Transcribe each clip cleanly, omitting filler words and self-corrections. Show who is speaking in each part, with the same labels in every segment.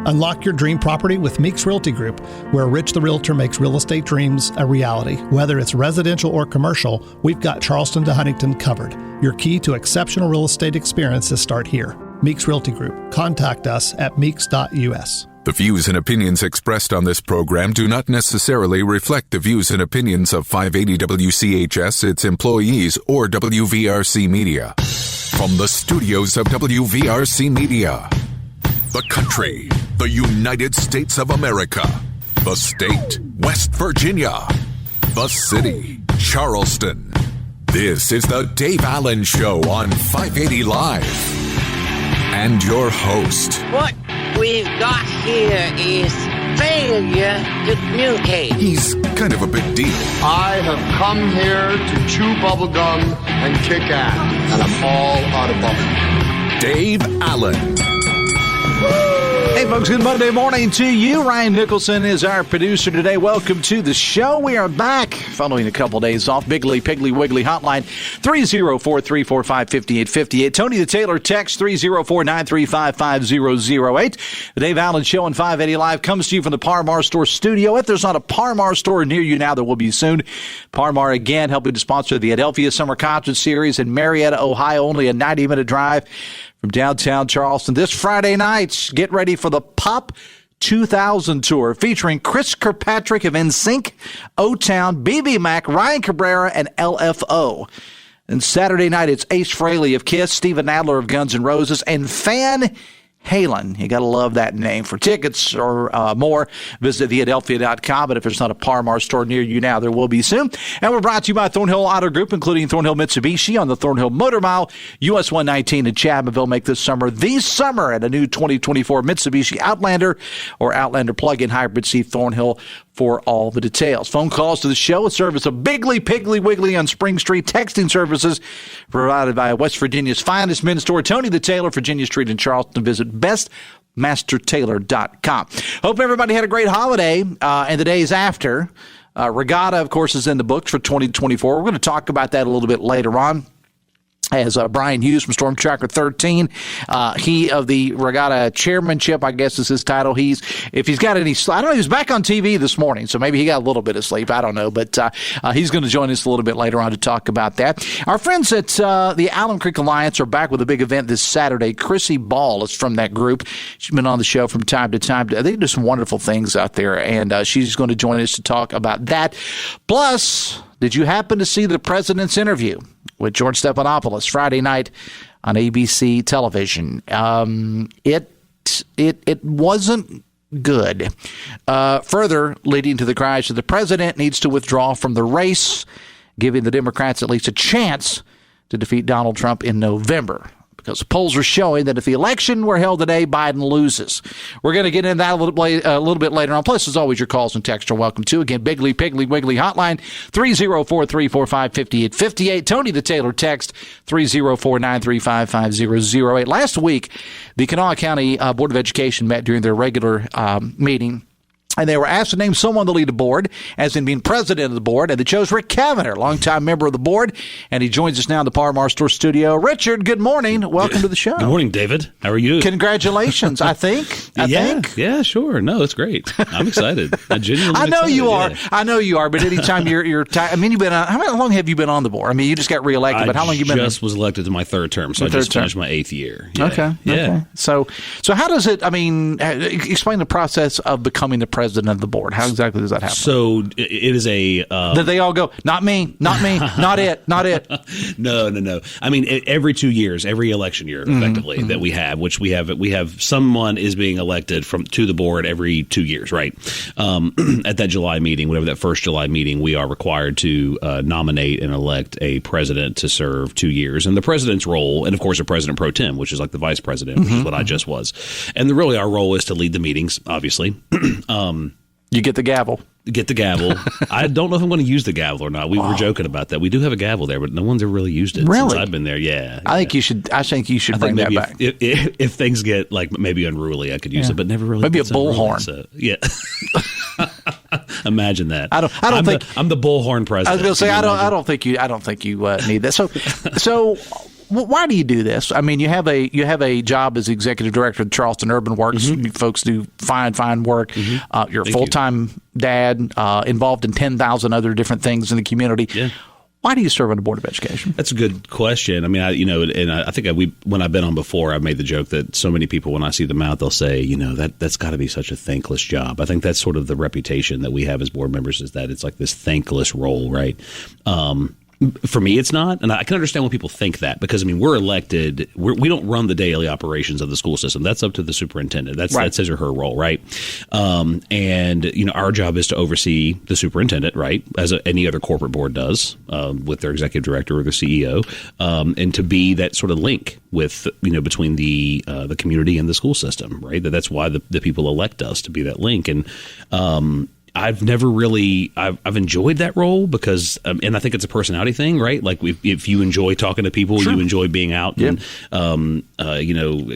Speaker 1: Unlock your dream property with Meeks Realty Group, where Rich the Realtor makes real estate dreams a reality. Whether it's residential or commercial, we've got Charleston to Huntington covered. Your key to exceptional real estate experiences start here. Meeks Realty Group. Contact us at meeks.us.
Speaker 2: The views and opinions expressed on this program do not necessarily reflect the views and opinions of 580 WCHS, its employees, or WVRC Media. From the studios of WVRC Media, the country, the United States of America, the state, West Virginia, the city, Charleston. This is the Dave Allen Show on 580 Live. And your host.
Speaker 3: What we've got here is failure to communicate.
Speaker 2: He's kind of a big deal.
Speaker 4: I have come here to chew bubblegum and kick ass, and I'm all out of bubblegum.
Speaker 2: Dave Allen.
Speaker 5: Hey, folks, good Monday morning to you. Ryan Nicholson is our producer today. Welcome to the show. We are back following a couple days off. Biggly, Piggly, Wiggly hotline, 304-345-5858. Tony the Taylor text, 304-935-5008. The Dave Allen Show on 580 Live comes to you from the Par-Mar Store studio. If there's not a Par-Mar store near you now, there will be soon. Par-Mar, again, helping to sponsor the Adelphia Summer Concert Series in Marietta, Ohio. Only a 90-minute drive from downtown Charleston. This Friday night, get ready for the Pop 2000 tour featuring Chris Kirkpatrick of NSYNC, O-Town, BB Mac, Ryan Cabrera, and LFO. And Saturday night, it's Ace Frehley of Kiss, Steven Adler of Guns N' Roses, and Van Halen. You got to love that name. For tickets or more, visit theadelphia.com. But if there's not a Par-Mar store near you now, there will be soon. And we're brought to you by Thornhill Auto Group, including Thornhill Mitsubishi on the Thornhill Motor Mile. US 119 in Chapmanville make this summer the summer at a new 2024 Mitsubishi Outlander or Outlander plug-in hybrid. See Thornhill for all the details. Phone calls to the show, a service of Biggly, Piggly, Wiggly on Spring Street. Texting services provided by West Virginia's finest men's store, Tony the Taylor, Virginia Street in Charleston. Visit bestmastertailor.com. Hope everybody had a great holiday and the days after. Regatta, of course, is in the books for 2024. We're going to talk about that a little bit later on. As Bryan Hughes from Storm Tracker 13, he of the Regatta chairmanship, I guess is his title. If he's got any, I don't know, he was back on TV this morning, so maybe he got a little bit of sleep. I don't know, but he's going to join us a little bit later on to talk about that. Our friends at the Alum Creek Alliance are back with a big event this Saturday. Chrissy Ball is from that group. She's been on the show from time to time. They do some wonderful things out there, and she's going to join us to talk about that. Plus, did you happen to see the president's interview with George Stephanopoulos Friday night on ABC television? It wasn't good. Further leading to the cries that the president needs to withdraw from the race, giving the Democrats at least a chance to defeat Donald Trump in November. Because polls are showing that if the election were held today, Biden loses. We're going to get into that a little bit later on. Plus, as always, your calls and texts are welcome, too. Again, Biggly, Piggly, Wiggly hotline, 304-345-5858. Tony the Taylor text, 304-935-5008. Last week, the Kanawha County Board of Education met during their regular meeting. And they were asked to name someone to lead the board, as in being president of the board, and they chose Ric Cavender, longtime member of the board, and he joins us now in the Par-Mar Store studio. Richard, good morning. Welcome to the show.
Speaker 6: Good morning, David. How are you?
Speaker 5: Congratulations, I think.
Speaker 6: Yeah, sure. No, it's great. I'm excited. I
Speaker 5: know you are. Yeah. I know you are, but anytime you're I mean, you've been on, how long have you been on the board? I mean, you just got reelected, but how long have you been?
Speaker 6: I just was elected to my third term, so I just finished my 8th year. Yeah.
Speaker 5: Okay. So how does it, I mean, explain the process of becoming the president of the board. How exactly does that happen?
Speaker 6: So it is a...
Speaker 5: Did they all go, not me, not it.
Speaker 6: No. I mean, every 2 years, every election year, effectively, that we have someone is being elected to the board every 2 years, right? At that July meeting, whatever that first July meeting, we are required to nominate and elect a president to serve 2 years. And the president's role, and of course a president pro tem, which is like the vice president, which is what I just was. And really our role is to lead the meetings, obviously.
Speaker 5: You get the gavel.
Speaker 6: I don't know if I'm going to use the gavel or not. We were joking about that. We do have a gavel there, but no one's ever really used it since I've been there. Yeah.
Speaker 5: I think you should bring that back.
Speaker 6: If things get like maybe unruly, I could use it, but never really.
Speaker 5: Maybe a bullhorn.
Speaker 6: So, yeah. Imagine that.
Speaker 5: I don't think
Speaker 6: I'm the bullhorn president.
Speaker 5: I was going to say I don't think you need that. So why do you do this? I mean, you have a job as executive director of Charleston Urban Works. You folks do fine work. You're a full-time dad, involved in 10,000 other different things in the community. Yeah. Why do you serve on the Board of Education?
Speaker 6: That's a good question. I mean, I think when I've been on before, I've made the joke that so many people, when I see them out, they'll say, that's got to be such a thankless job. I think that's sort of the reputation that we have as board members, is that it's like this thankless role, right? For me, it's not, and I can understand when people think that, because I mean, we're elected. We don't run the daily operations of the school system. That's up to the superintendent. That's his or her role, right? And our job is to oversee the superintendent, right, as any other corporate board does, with their executive director or the CEO, and to be that sort of link with between the community and the school system, right? That's why the people elect us, to be that link. And I've never really I've enjoyed that role because and I think it's a personality thing, right? Like if you enjoy talking to people, you enjoy being out and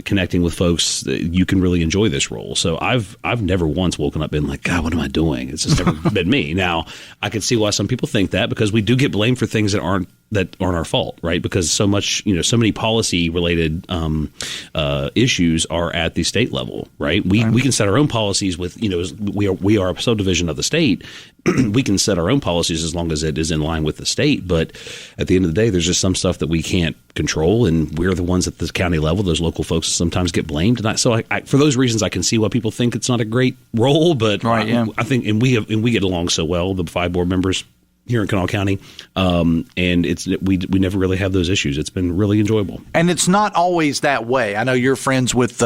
Speaker 6: connecting with folks, you can really enjoy this role. So I've never once woken up and like, God, what am I doing? It's just never been me. Now I can see why some people think that, because we do get blamed for things that aren't our fault, right? Because so many policy related issues are at the state level, right? We can set our own policies with, we are a subdivision of the state. We can set our own policies as long as it is in line with the state. But at the end of the day, there's just some stuff that we can't control, and we're the ones at the county level. Those local folks sometimes get blamed, and so for those reasons, I can see why people think it's not a great role. But I think, and we get along so well, the 5 board members here in Kanawha County, and we never really have those issues. It's been really enjoyable.
Speaker 5: And it's not always that way. I know you're friends with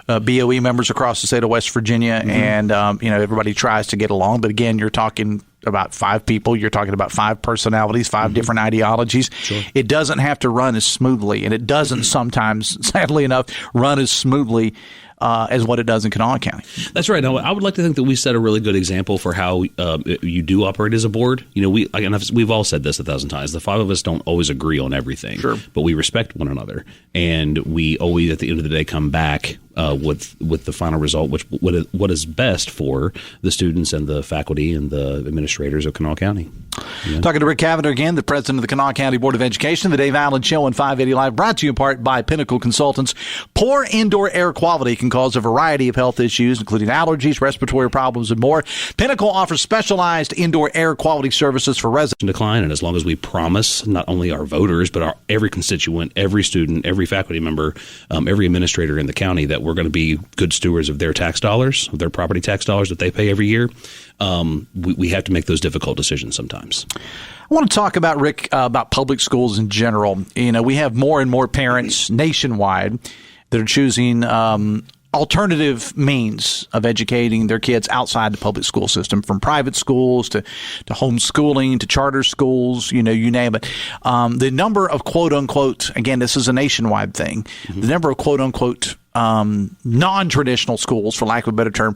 Speaker 5: BOE members across the state of West Virginia, and everybody tries to get along. But again, you're talking about 5 people. You're talking about 5 personalities, 5 different ideologies. Sure. It doesn't have to run as smoothly, and it doesn't sometimes, sadly enough, run as smoothly as what it does in Kanawha County. That's right.
Speaker 6: Now, I would like to think that we set a really good example for how you do operate as a board. We've all said this 1,000 times. The 5 of us don't always agree on everything, but we respect one another, and we always, at the end of the day, come back with the final result, what is best for the students and the faculty and the administrators of Kanawha County. Yeah.
Speaker 5: Talking to Ric Cavender again, the president of the Kanawha County Board of Education. The Dave Allen Show on 580 Live, brought to you in part by Pinnacle Consultants. Poor indoor air quality can cause a variety of health issues, including allergies, respiratory problems, and more. Pinnacle offers specialized indoor air quality services for residents.
Speaker 6: Decline, and as long as we promise not only our voters, but every constituent, every student, every faculty member, every administrator in the county, that we're going to be good stewards of their tax dollars, of their property tax dollars that they pay every year, we have to make those difficult decisions sometimes.
Speaker 5: I want to talk about, Rick, about public schools in general. We have more and more parents nationwide that are choosing alternative means of educating their kids outside the public school system, from private schools to homeschooling to charter schools, you name it. The number of quote unquote, again, this is a nationwide thing, the number of quote unquote non-traditional schools, for lack of a better term,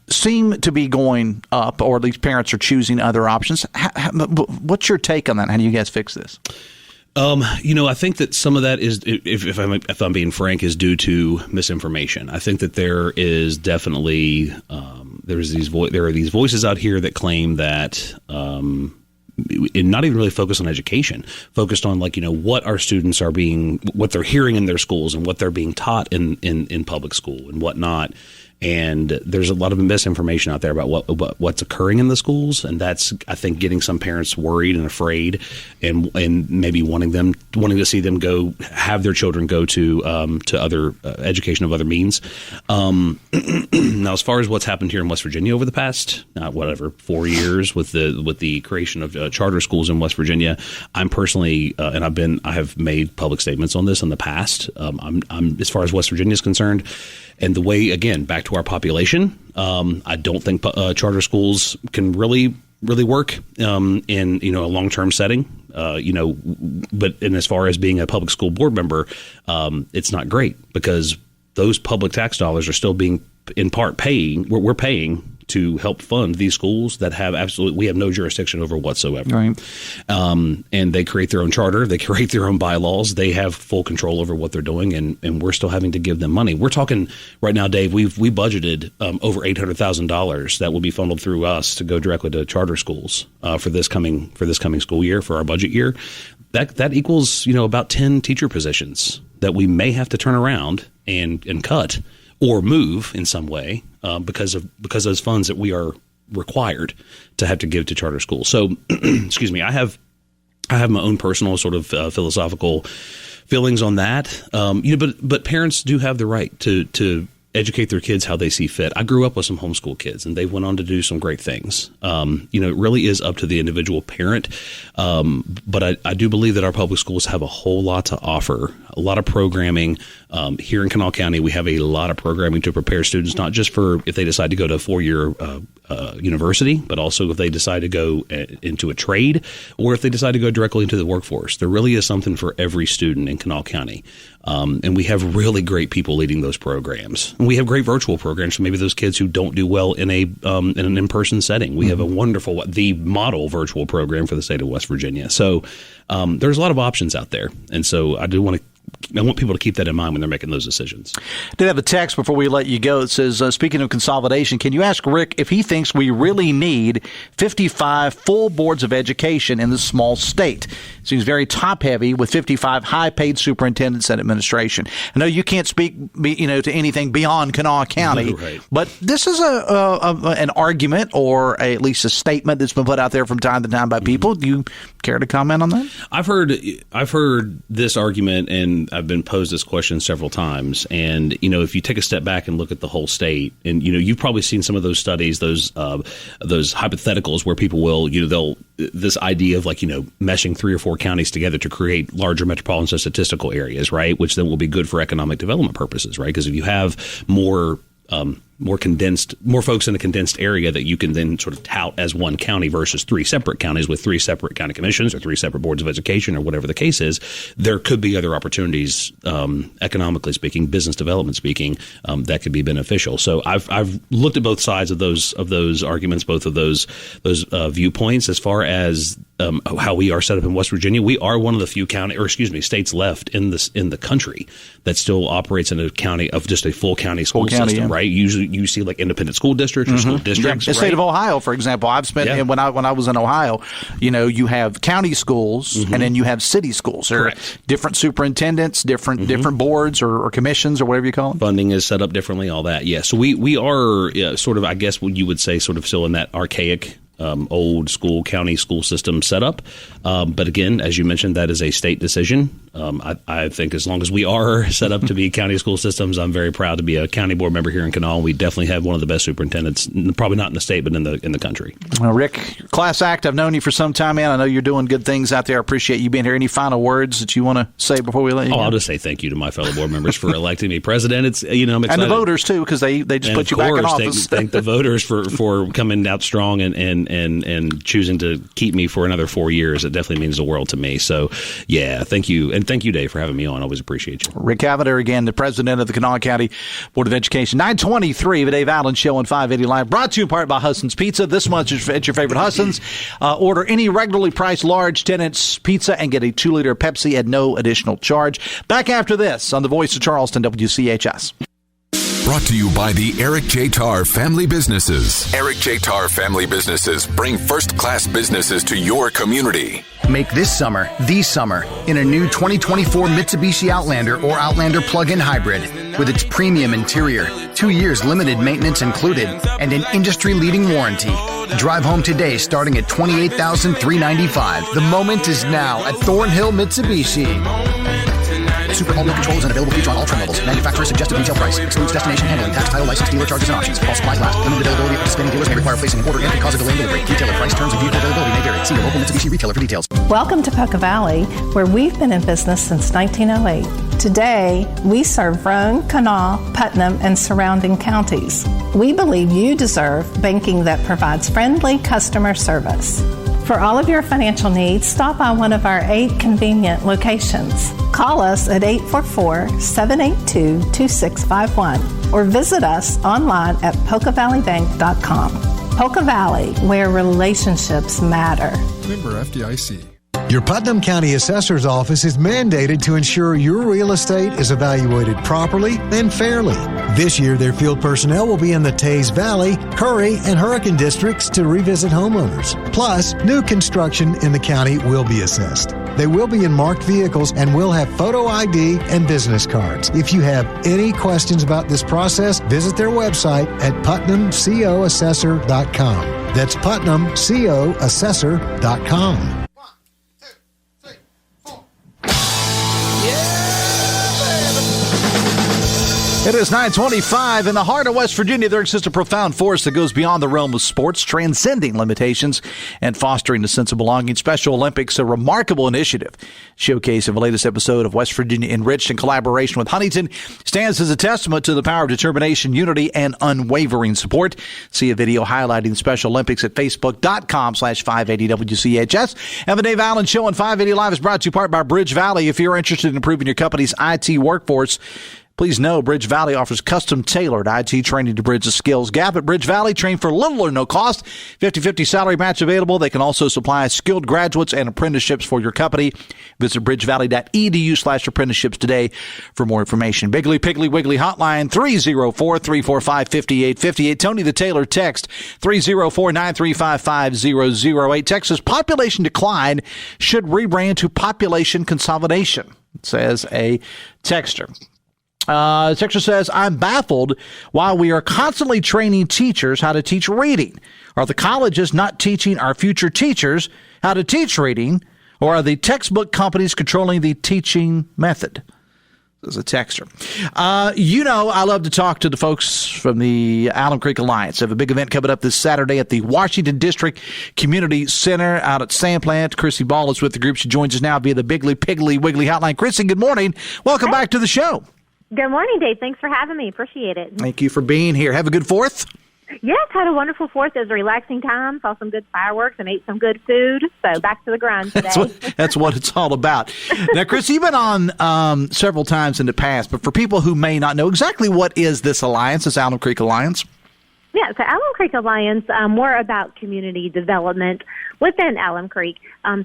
Speaker 5: seem to be going up, or at least parents are choosing other options. What's your take on that? How do you guys fix this?
Speaker 6: I think that some of that is, if I'm being frank, is due to misinformation. I think that there is definitely there are these voices out here that claim that and not even really focused on education, focused on what our students are what they're hearing in their schools and what they're being taught in public school and whatnot. And there's a lot of misinformation out there about what's occurring in the schools, and that's, I think, getting some parents worried and afraid, and maybe wanting to see them have their children go to other education of other means. Now, as far as what's happened here in West Virginia over the past 4 years with the creation of charter schools in West Virginia, I'm personally and I have made public statements on this in the past. I'm as far as West Virginia is concerned. And the way, again, back to our population, I don't think charter schools can really work in a long-term setting. But as far as being a public school board member, it's not great, because those public tax dollars are still being in part paying. We're paying to help fund these schools that we have no jurisdiction over whatsoever.
Speaker 5: Right.
Speaker 6: And they create their own charter. They create their own bylaws. They have full control over what they're doing, and we're still having to give them money. We're talking right now, Dave, we budgeted over $800,000 that will be funneled through us to go directly to charter schools for this coming school year, for our budget year. that equals, about 10 teacher positions that we may have to turn around and cut or move in some way because of those funds that we are required to have to give to charter schools. So, excuse me, I have my own personal sort of philosophical feelings on that. But parents do have the right to educate their kids how they see fit. I grew up with some homeschool kids, and they went on to do some great things. It really is up to the individual parent. But I do believe that our public schools have a whole lot to offer, a lot of programming. Here in Kanawha County, we have a lot of programming to prepare students, not just for if they decide to go to a 4-year university, but also if they decide to go into a trade or if they decide to go directly into the workforce. There really is something for every student in Kanawha County. And we have really great people leading those programs. And we have great virtual programs for maybe those kids who don't do well in an in-person setting. We have a wonderful, the model virtual program for the state of West Virginia. So there's a lot of options out there. And so I want people to keep that in mind when they're making those decisions.
Speaker 5: I did have a text before we let you go. It says, speaking of consolidation, can you ask Rick if he thinks we really need 55 full boards of education in this small state? Seems very top-heavy with 55 high-paid superintendents and administration. I know you can't speak, to anything beyond Kanawha County,
Speaker 6: right.
Speaker 5: But this is an argument or at least a statement that's been put out there from time to time by people. Do you care to comment on that?
Speaker 6: I've heard this argument, and I've been posed this question several times. And if you take a step back and look at the whole state, and you've probably seen some of those studies, those hypotheticals where people will they'll this idea of meshing 3 or 4 counties together to create larger metropolitan statistical areas, right? Which then will be good for economic development purposes, right? Because if you have more folks in a condensed area that you can then sort of tout as one county versus 3 separate counties with 3 separate county commissions or 3 separate boards of education or whatever the case is, there could be other opportunities, economically speaking, business development speaking, that could be beneficial. So I've looked at both sides of those arguments, both of those viewpoints. As far as how we are set up in West Virginia, we are one of the few states left in the country that still operates in a county of just a full county school system, yeah. Right? Usually you see like independent school districts or school districts.
Speaker 5: The state of Ohio, for example, I've spent when I was in Ohio, you have county schools and then you have city schools. There are different superintendents, different boards or commissions or whatever you call them.
Speaker 6: Funding is set up differently, all that. Yeah. So we are sort of, I guess what you would say, sort of still in that archaic old school county school system setup. But again, as you mentioned, that is a state decision. I think as long as we are set up to be county school systems, I'm very proud to be a county board member here in Kanawha. We definitely have one of the best superintendents, probably not in the state, but in the country.
Speaker 5: Well, Rick, class act, I've known you for some time, man. I know you're doing good things out there. I appreciate you being here. Any final words that you want to say before we let you go?
Speaker 6: I'll just say thank you to my fellow board members for electing me president. It's I'm excited.
Speaker 5: And the voters too, because they just put you back in office.
Speaker 6: Thank the voters for coming out strong and choosing to keep me for another 4 years. It definitely means the world to me. So, yeah, thank you. And thank you, Dave, for having me on. I always appreciate you.
Speaker 5: Ric Cavender, again, the president of the Kanawha County Board of Education. 9:23, the Dave Allen Show on 580 Live. Brought to you in part by Husson's Pizza. This month at your favorite Husson's. Order any regularly priced large tenants pizza and get a 2-liter Pepsi at no additional charge. Back after this on the Voice of Charleston, WCHS.
Speaker 2: Brought to you by the Eric J. Tarr Family Businesses. Eric J. Tarr Family Businesses bring first-class businesses to your community.
Speaker 7: Make this summer the summer in a new 2024 Mitsubishi Outlander or Outlander plug-in hybrid. With its premium interior, 2 years limited maintenance included, and an industry-leading warranty. Drive home today starting at $28,395. The moment is now at Thornhill Mitsubishi. Super all-wheel controls and available feature on all trim levels. Manufacturer suggested retail price. Excludes destination handling, tax, title, license, dealer charges, and options. All supplies last. Limited availability at participating dealers may require placing an order and cause a delay in delivery. Retailer price, terms, and vehicle availability may vary. See your local Mitsubishi retailer for details.
Speaker 8: Welcome to Poca Valley, where we've been in business since 1908. Today, we serve Roane, Kanawha, Putnam, and surrounding counties. We believe you deserve banking that provides friendly customer service. For all of your financial needs, stop by one of our 8 convenient locations. Call us at 844-782-2651 or visit us online at PocaValleyBank.com. Poca Valley, where relationships matter.
Speaker 9: Member FDIC. Your Putnam County Assessor's Office is mandated to ensure your real estate is evaluated properly and fairly. This year, their field personnel will be in the Taze Valley, Curry, and Hurricane districts to revisit homeowners. Plus, new construction in the county will be assessed. They will be in marked vehicles and will have photo ID and business cards. If you have any questions about this process, visit their website at putnamcoassessor.com. That's putnamcoassessor.com.
Speaker 5: It is 9:25 in the heart of West Virginia. There exists a profound force that goes beyond the realm of sports, transcending limitations and fostering a sense of belonging. Special Olympics, a remarkable initiative. Showcase of the latest episode of West Virginia Enriched in collaboration with Huntington stands as a testament to the power of determination, unity, and unwavering support. See a video highlighting Special Olympics at facebook.com/580WCHS. And the Dave Allen Show on 580 Live is brought to you part by Bridge Valley. If you're interested in improving your company's IT workforce, please know Bridge Valley offers custom-tailored IT training to bridge the skills gap. At Bridge Valley, train for little or no cost. 50/50 salary match available. They can also supply skilled graduates and apprenticeships for your company. Visit bridgevalley.edu/apprenticeships today for more information. Biggly Piggly Wiggly hotline 304-345-5858. Tony the Taylor text 304-935-5008. Texas population decline should rebrand to population consolidation, says a texter. Texter says, I'm baffled why we are constantly training teachers how to teach reading. Are the colleges not teaching our future teachers how to teach reading, or are the textbook companies controlling the teaching method? This is a texter. I love to talk to the folks from the Alum Creek Alliance. They have a big event coming up this Saturday at the Washington District Community Center out at Sandplant. Chrissy Ball is with the group. She joins us now via the Biggly Piggly Wiggly hotline. Chrissy, good morning. Welcome back to the show.
Speaker 10: Good morning, Dave. Thanks for having me. Appreciate it.
Speaker 5: Thank you for being here. Have a good 4th?
Speaker 10: Yes, had a wonderful 4th. It was a relaxing time. Saw some good fireworks and ate some good food. So back to the grind today.
Speaker 5: That's what it's all about. Now, Chris, you've been on several times in the past, but for people who may not know, exactly what is this alliance, this Alum Creek Alliance?
Speaker 10: Yeah, so Alum Creek Alliance, we're about community development within Alum Creek.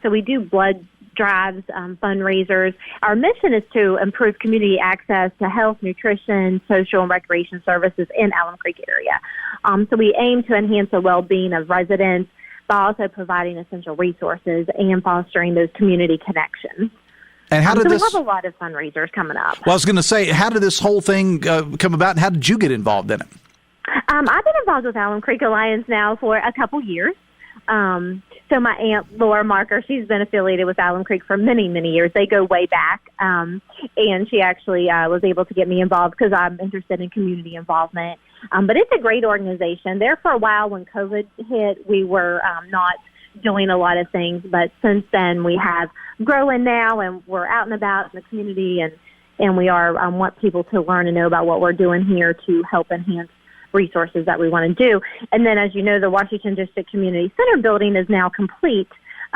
Speaker 10: So we do blood drives, fundraisers. Our mission is to improve community access to health, nutrition, social, and recreation services in Alum Creek area. So we aim to enhance the well-being of residents by also providing essential resources and fostering those community connections.
Speaker 5: And how did
Speaker 10: we have a lot of fundraisers coming up.
Speaker 5: Well, I was going to say, how did this whole thing come about, and how did you get involved in it?
Speaker 10: I've been involved with Alum Creek Alliance now for a couple years. So my aunt, Laura Marker, she's been affiliated with Alum Creek for many, many years. They go way back. And she actually was able to get me involved because I'm interested in community involvement. But it's a great organization. There for a while when COVID hit, we were not doing a lot of things. But since then, we have growing now, and we're out and about in the community, and we are want people to learn and know about what we're doing here to help enhance resources that we want to do. And then, as you know, the Washington District Community Center building is now complete,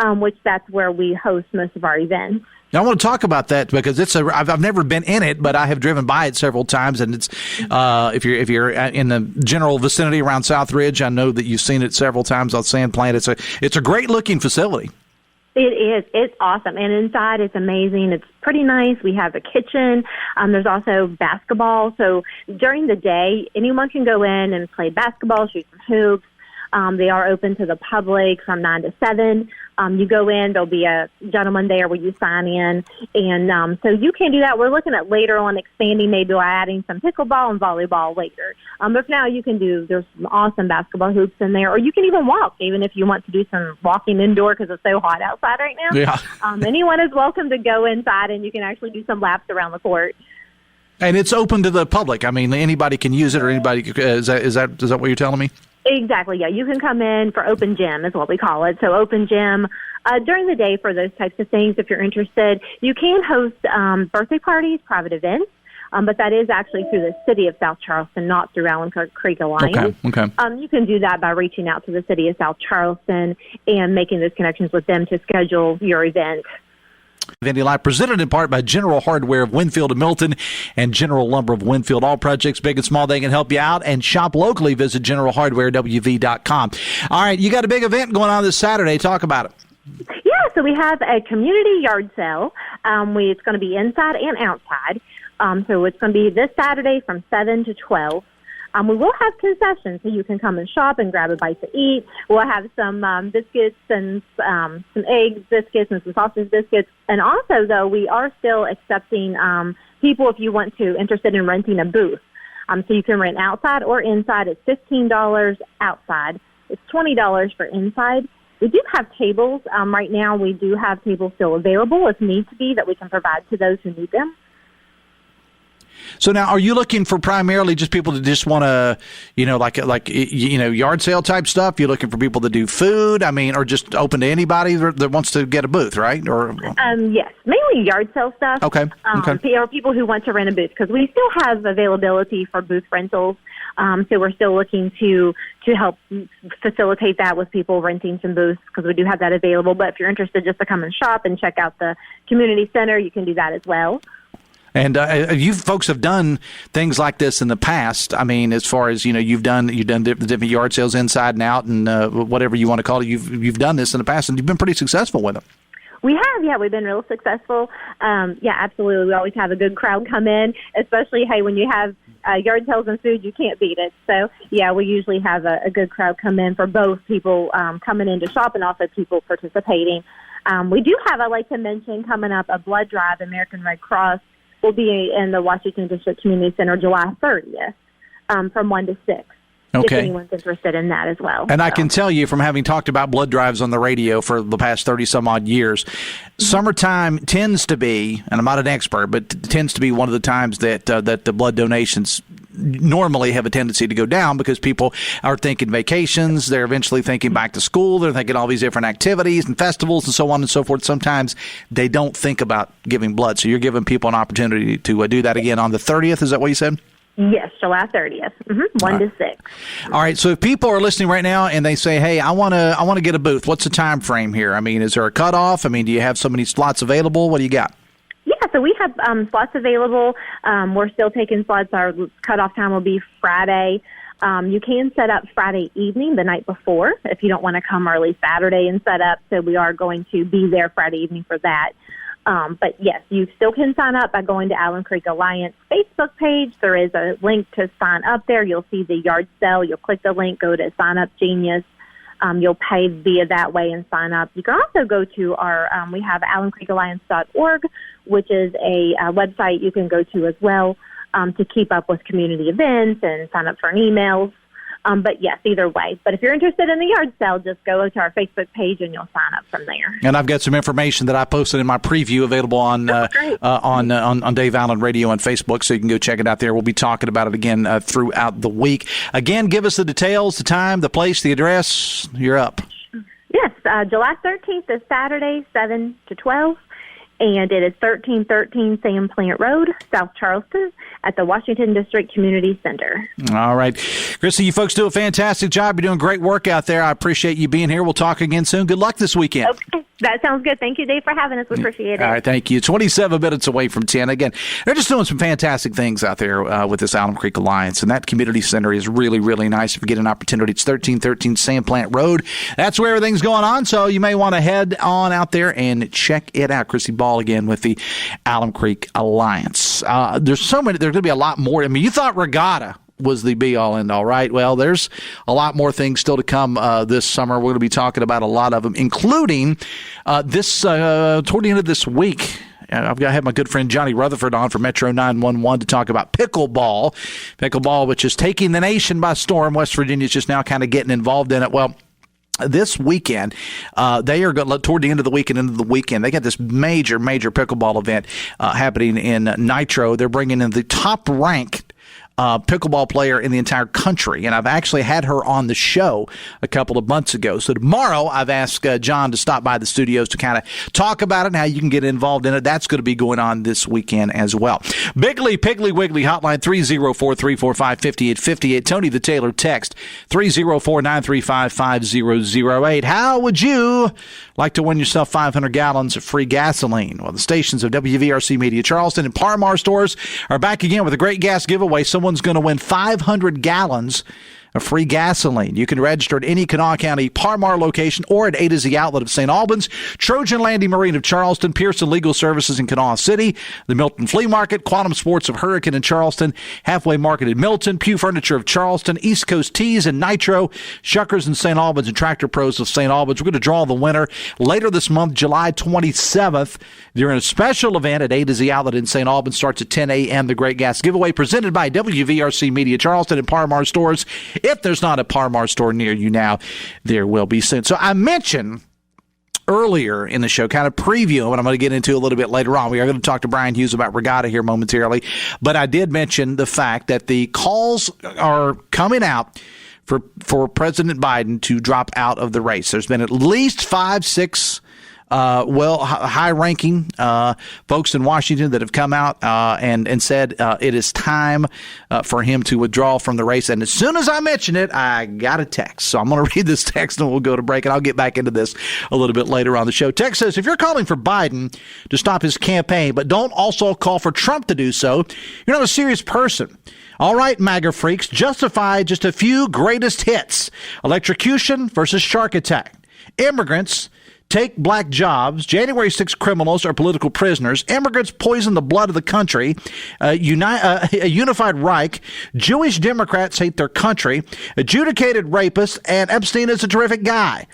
Speaker 10: which that's where we host most of our events.
Speaker 5: Now, I want to talk about that because I've never been in it, but I have driven by it several times, and it's if you're in the general vicinity around South Ridge, I know that you've seen it several times on Sandplant. It's a great looking facility.
Speaker 10: It is. It's awesome. And inside, it's amazing. It's pretty nice. We have a kitchen. There's also basketball. So during the day, anyone can go in and play basketball, shoot some hoops. They are open to the public from 9 to 7. You go in, there'll be a gentleman there where you sign in. And so you can do that. We're looking at later on expanding, maybe adding some pickleball and volleyball later. But now you can there's some awesome basketball hoops in there. Or you can even walk, even if you want to do some walking indoor because it's so hot outside right now.
Speaker 5: Yeah.
Speaker 10: Anyone is welcome to go inside, and you can actually do some laps around the court.
Speaker 5: And it's open to the public. I mean, anybody can use it, or anybody is that what you're telling me?
Speaker 10: Exactly, yeah. You can come in for open gym is what we call it. So open gym during the day for those types of things if you're interested. You can host birthday parties, private events, but that is actually through the city of South Charleston, not through Alum Creek Alliance.
Speaker 5: Okay.
Speaker 10: You can do that by reaching out to the city of South Charleston and making those connections with them to schedule your event.
Speaker 5: Vandy Live, presented in part by General Hardware of Winfield and Milton and General Lumber of Winfield. All projects, big and small, they can help you out. And shop locally. Visit generalhardwarewv.com. All right, you got a big event going on this Saturday. Talk about it.
Speaker 10: Yeah, So we have a community yard sale. It's going to be inside and outside. So it's going to be this Saturday from 7 to 12. We will have concessions, so you can come and shop and grab a bite to eat. We'll have some biscuits and some eggs biscuits and some sausage biscuits. And also, though, we are still accepting people if you want to, interested in renting a booth. So you can rent outside or inside. It's $15 outside. It's $20 for inside. We do have tables. Right now, we do have tables still available if need to be that we can provide to those who need them.
Speaker 5: So now, are you looking for primarily just people that just want to, yard sale type stuff? You're looking for people that do food, or just open to anybody that wants to get a booth, right? Or
Speaker 10: yes, mainly yard sale stuff.
Speaker 5: Okay.
Speaker 10: Or people who want to rent a booth, because we still have availability for booth rentals. So we're still looking to help facilitate that with people renting some booths, because we do have that available. But if you're interested just to come and shop and check out the community center, you can do that as well.
Speaker 5: And you folks have done things like this in the past. As far as you've done different yard sales inside and out, and whatever you want to call it. You've done this in the past, and you've been pretty successful with it.
Speaker 10: We have, yeah. We've been real successful. Absolutely. We always have a good crowd come in, especially when you have yard sales and food, you can't beat it. So yeah, we usually have a good crowd come in for both people coming in to shop and also people participating. We do have, I'd like to mention, coming up a blood drive. American Red Cross will be in the Washington District Community Center July 30th from 1 to 6.
Speaker 5: Okay.
Speaker 10: If anyone's interested in that as well.
Speaker 5: And I can tell you from having talked about blood drives on the radio for the past 30-some-odd years, summertime tends to be, and I'm not an expert, but tends to be one of the times that the blood donations normally have a tendency to go down, because people are thinking vacations, they're eventually thinking back to school, they're thinking all these different activities and festivals and so on and so forth. Sometimes they don't think about giving blood. So you're giving people an opportunity to do that again on the 30th. Is that what you said?
Speaker 10: Yes, July 30th, 1 to 6.
Speaker 5: All right. So if people are listening right now and they say, "Hey, I want to get a booth," what's the time frame here? Is there a cutoff? Do you have so many slots available? What do you got?
Speaker 10: Yeah, so we have slots available. We're still taking slots. Our cutoff time will be Friday. You can set up Friday evening, the night before, if you don't want to come early Saturday and set up. So we are going to be there Friday evening for that. But yes, you still can sign up by going to Alum Creek Alliance Facebook page. There is a link to sign up there. You'll see the yard sale. You'll click the link, go to Sign Up Genius. You'll pay via that way and sign up. You can also go to our, we have alumcreekalliance.org, which is a website you can go to as well to keep up with community events and sign up for emails. But yes, either way. But if you're interested in the yard sale, just go to our Facebook page and you'll sign up from there.
Speaker 5: And I've got some information that I posted in my preview available on Dave Allen Radio on Facebook, so you can go check it out there. We'll be talking about it again throughout the week. Again, give us the details, the time, the place, the address. You're up.
Speaker 10: Yes, July 13th is Saturday, 7 to 12. And it is 1313 Sam Plant Road, South Charleston, at the Washington District Community Center.
Speaker 5: All right. Chrissy, you folks do a fantastic job. You're doing great work out there. I appreciate you being here. We'll talk again soon. Good luck this weekend.
Speaker 10: Okay. That sounds good. Thank you, Dave, for having us. We appreciate it.
Speaker 5: All right. Thank you. 27 minutes away from 10. Again, they're just doing some fantastic things out there with this Alum Creek Alliance. And that community center is really, really nice. If you get an opportunity, it's 1313 Sam Plant Road. That's where everything's going on. So you may want to head on out there and check it out. Chrissy Ball again with the Alum Creek Alliance. There's so many. There's going to be a lot more. You thought Regatta was the be-all, end-all, right? Well, there's a lot more things still to come this summer. We're going to be talking about a lot of them, including toward the end of this week. I've got to have my good friend Johnny Rutherford on for Metro 911 to talk about pickleball. Pickleball, which is taking the nation by storm. West Virginia's just now kind of getting involved in it. Well, this weekend, they are going toward the end of the week and into the weekend. They got this major pickleball event happening in Nitro. They're bringing in the top-ranked pickleball player in the entire country, and I've actually had her on the show a couple of months ago. So tomorrow, I've asked John to stop by the studios to kind of talk about it and how you can get involved in it. That's going to be going on this weekend as well. Bigly, Piggly, Wiggly, hotline 304-345-5858. Tony the Taylor, text 304-935-5008. How would you like to win yourself 500 gallons of free gasoline? Well, the stations of WVRC Media Charleston and Parmar stores are back again with a great gas giveaway. Someone's going to win 500 gallons free gasoline. You can register at any Kanawha County Parmar location or at A to Z Outlet of St. Albans, Trojan Landing Marine of Charleston, Pearson Legal Services in Kanawha City, the Milton Flea Market, Quantum Sports of Hurricane in Charleston, Halfway Market in Milton, Pew Furniture of Charleston, East Coast Teas and Nitro, Shuckers in St. Albans, and Tractor Pros of St. Albans. We're going to draw the winner later this month, July 27th, during a special event at A to Z Outlet in St. Albans. Starts at 10 a.m. The Great Gas Giveaway presented by WVRC Media Charleston and Parmar Stores. If there's not a Parmar store near you now, there will be soon. So I mentioned earlier in the show, kind of preview, and I'm going to get into a little bit later on. We are going to talk to Bryan Hughes about Regatta here momentarily. But I did mention the fact that the calls are coming out for President Biden to drop out of the race. There's been at least 5-6 high-ranking folks in Washington that have come out and said it is time for him to withdraw from the race. And as soon as I mention it, I got a text. So I'm going to read this text and we'll go to break, and I'll get back into this a little bit later on the show. Text says, if you're calling for Biden to stop his campaign, but don't also call for Trump to do so, you're not a serious person. All right, MAGA freaks, justify just a few greatest hits. Electrocution versus shark attack. Immigrants take black jobs. January 6 criminals are political prisoners. Immigrants poison the blood of the country. A unified Reich. Jewish Democrats hate their country. Adjudicated rapists. And Epstein is a terrific guy.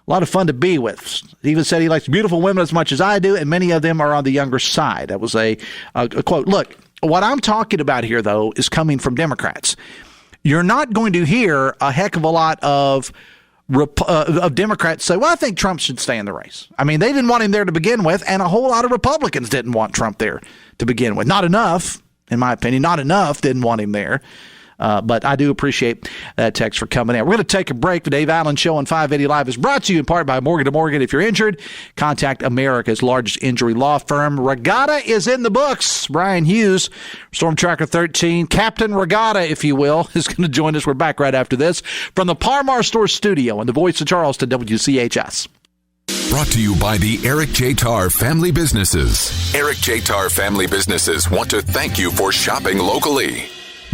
Speaker 5: A lot of fun to be with. He even said he likes beautiful women as much as I do, and many of them are on the younger side. That was a quote. Look, what I'm talking about here, though, is coming from Democrats. You're not going to hear a heck of a lot of Democrats say, well, I think Trump should stay in the race. I mean, they didn't want him there to begin with, and a whole lot of Republicans didn't want Trump there to begin with. Not enough, in my opinion. Not enough didn't want him there. But I do appreciate that text for coming in. We're going to take a break. The Dave Allen Show on 580 Live is brought to you in part by Morgan & Morgan. If you're injured, contact America's largest injury law firm. Regatta is in the books. Bryan Hughes, Storm Tracker 13, Captain Regatta, if you will, is going to join us. We're back right after this from the Parmar Store studio and the Voice of Charleston, WCHS.
Speaker 2: Brought to you by the Eric J. Tarr Family Businesses. Eric J. Tarr Family Businesses want to thank you for shopping locally.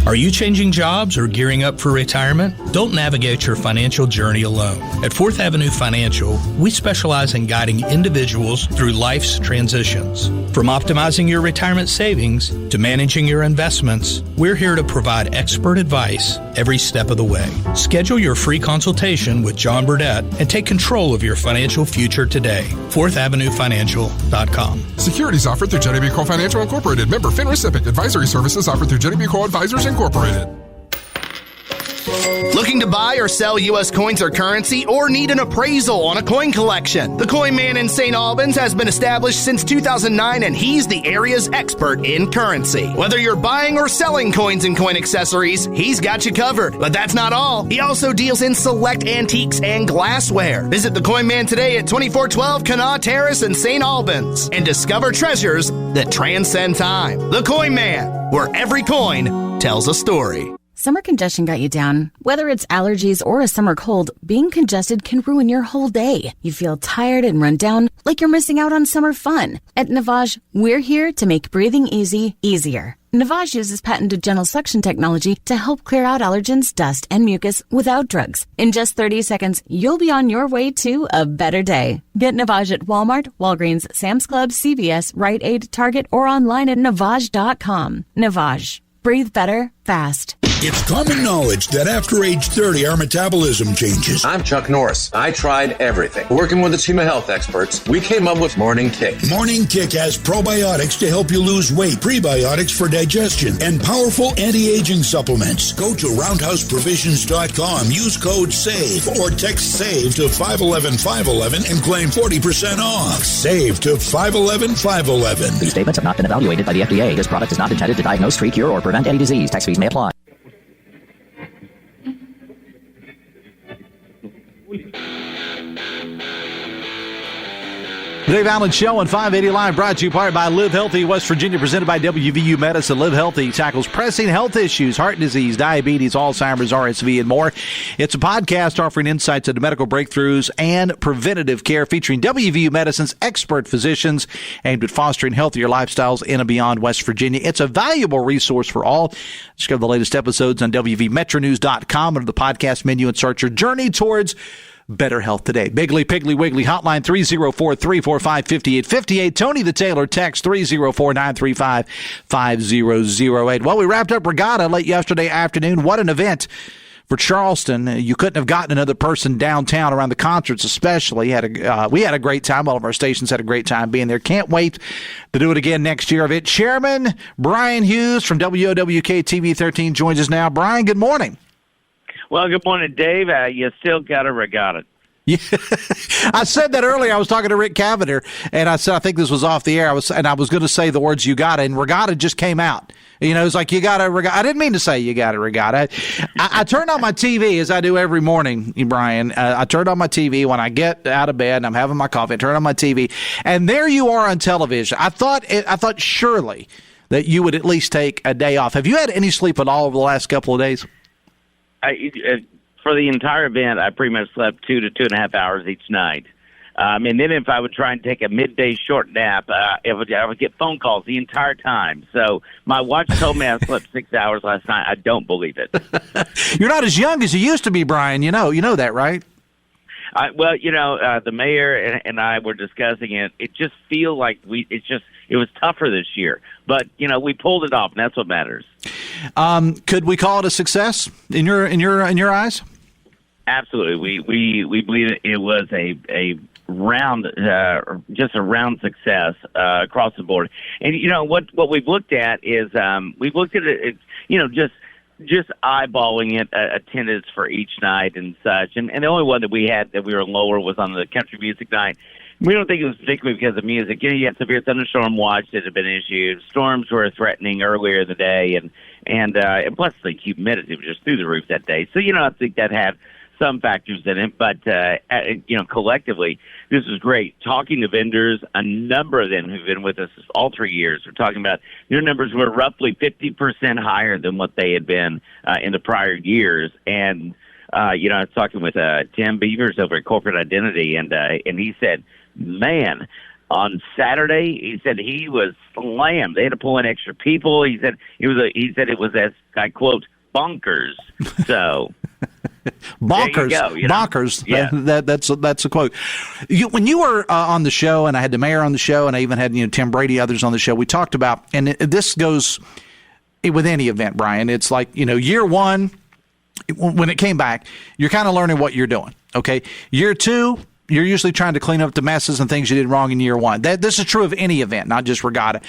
Speaker 11: Are you changing jobs or gearing up for retirement? Don't navigate your financial journey alone. At 4th Avenue Financial, we specialize in guiding individuals through life's transitions. From optimizing your retirement savings to managing your investments, we're here to provide expert advice every step of the way. Schedule your free consultation with John Burdett and take control of your financial future today. 4thavenuefinancial.com.
Speaker 12: Securities offered through Jenny B. Cole Financial Incorporated. Member FINRA SIPC. Advisory services offered through Jenny B. Cole Advisors Incorporated.
Speaker 7: Looking to buy or sell U.S. coins or currency, or need an appraisal on a coin collection? The Coin Man in St. Albans has been established since 2009, and he's the area's expert in currency. Whether you're buying or selling coins and coin accessories, he's got you covered. But that's not all. He also deals in select antiques and glassware. Visit the Coin Man today at 2412 Kanawha Terrace in St. Albans and discover treasures that transcend time. The Coin Man, where every coin tells a story.
Speaker 13: Summer congestion got you down. Whether it's allergies or a summer cold, being congested can ruin your whole day. You feel tired and run down, like you're missing out on summer fun. At Navage, we're here to make breathing easy, easier. Navage uses patented gentle suction technology to help clear out allergens, dust, and mucus without drugs. In just 30 seconds, you'll be on your way to a better day. Get Navage at Walmart, Walgreens, Sam's Club, CVS, Rite Aid, Target, or online at Navage.com. Navage. Breathe better, fast.
Speaker 14: It's common knowledge that after age 30, our metabolism changes.
Speaker 15: I'm Chuck Norris. I tried everything. Working with a team of health experts, we came up with Morning Kick.
Speaker 14: Morning Kick has probiotics to help you lose weight, prebiotics for digestion, and powerful anti-aging supplements. Go to roundhouseprovisions.com, use code SAVE, or text SAVE to 511-511 and claim 40% off. SAVE to 511-511.
Speaker 16: These statements have not been evaluated by the FDA. This product is not intended to diagnose, treat, cure, or prevent any disease. Tax fees may apply.
Speaker 5: Dave Allen Show on 580 Live, brought to you part by Live Healthy West Virginia, presented by WVU Medicine. Live Healthy tackles pressing health issues, heart disease, diabetes, Alzheimer's, RSV, and more. It's a podcast offering insights into medical breakthroughs and preventative care, featuring WVU Medicine's expert physicians aimed at fostering healthier lifestyles in and beyond West Virginia. It's a valuable resource for all. Discover the latest episodes on WVMetronews.com under the podcast menu and start your journey towards better health today. Biggly, Piggly, Wiggly, hotline 304-345-5858. Tony the Tailor, text 304-935-5008. Well, we wrapped up Regatta late yesterday afternoon. What an event for Charleston. You couldn't have gotten another person downtown around the concerts, especially. We had a great time. All of our stations had a great time being there. Can't wait to do it again next year. Event Chairman Bryan Hughes from WOWK TV 13 joins us now. Bryan, good morning.
Speaker 17: Well, good morning, Dave. You still got a Regatta.
Speaker 5: Yeah. I said that earlier. I was talking to Ric Cavender, and I said I think this was off the air. I was going to say the words "you got it," and Regatta just came out. You know, it's like you got a Regatta. I didn't mean to say you got a Regatta. I turned on my TV as I do every morning, Bryan. I turned on my TV when I get out of bed and I'm having my coffee. I turn on my TV, and there you are on television. I thought surely that you would at least take a day off. Have you had any sleep at all over the last couple of days?
Speaker 17: For the entire event, I pretty much slept 2 to 2.5 hours each night. And then if I would try and take a midday short nap, I would get phone calls the entire time. So my watch told me I slept 6 hours last night. I don't believe it.
Speaker 5: You're not as young as you used to be, Bryan. You know that, right?
Speaker 17: The mayor and I were discussing it. It just feels like it was tougher this year. But, we pulled it off, and that's what matters.
Speaker 5: Could we call it a success in your eyes?
Speaker 17: Absolutely. We believe it was a round, just a round success across the board. And what we've looked at is we've looked at it, just eyeballing it, attendance for each night and such. And the only one that we had that we were lower was on the country music night. We don't think it was particularly because of music. You had severe thunderstorm watch that had been issued. Storms were threatening earlier in the day, and plus the humidity was just through the roof that day. So I think that had some factors in it, but collectively, this was great. Talking to vendors, a number of them who've been with us all 3 years, we're talking about their numbers were roughly 50% higher than what they had been in the prior years. And I was talking with Tim Beavers over at Corporate Identity, and he said, man, on Saturday, he said he was slammed. They had to pull in extra people. He said it was, as I quote, bonkers. So
Speaker 5: bonkers, bonkers. Yeah. That's a quote. When you were on the show, and I had the mayor on the show, and I even had Tim Brady, others on the show, we talked about, and this goes with any event, Bryan. It's like year one, when it came back, you're kind of learning what you're doing. Okay, year two, you're usually trying to clean up the messes and things you did wrong in year one. This is true of any event, not just Regatta.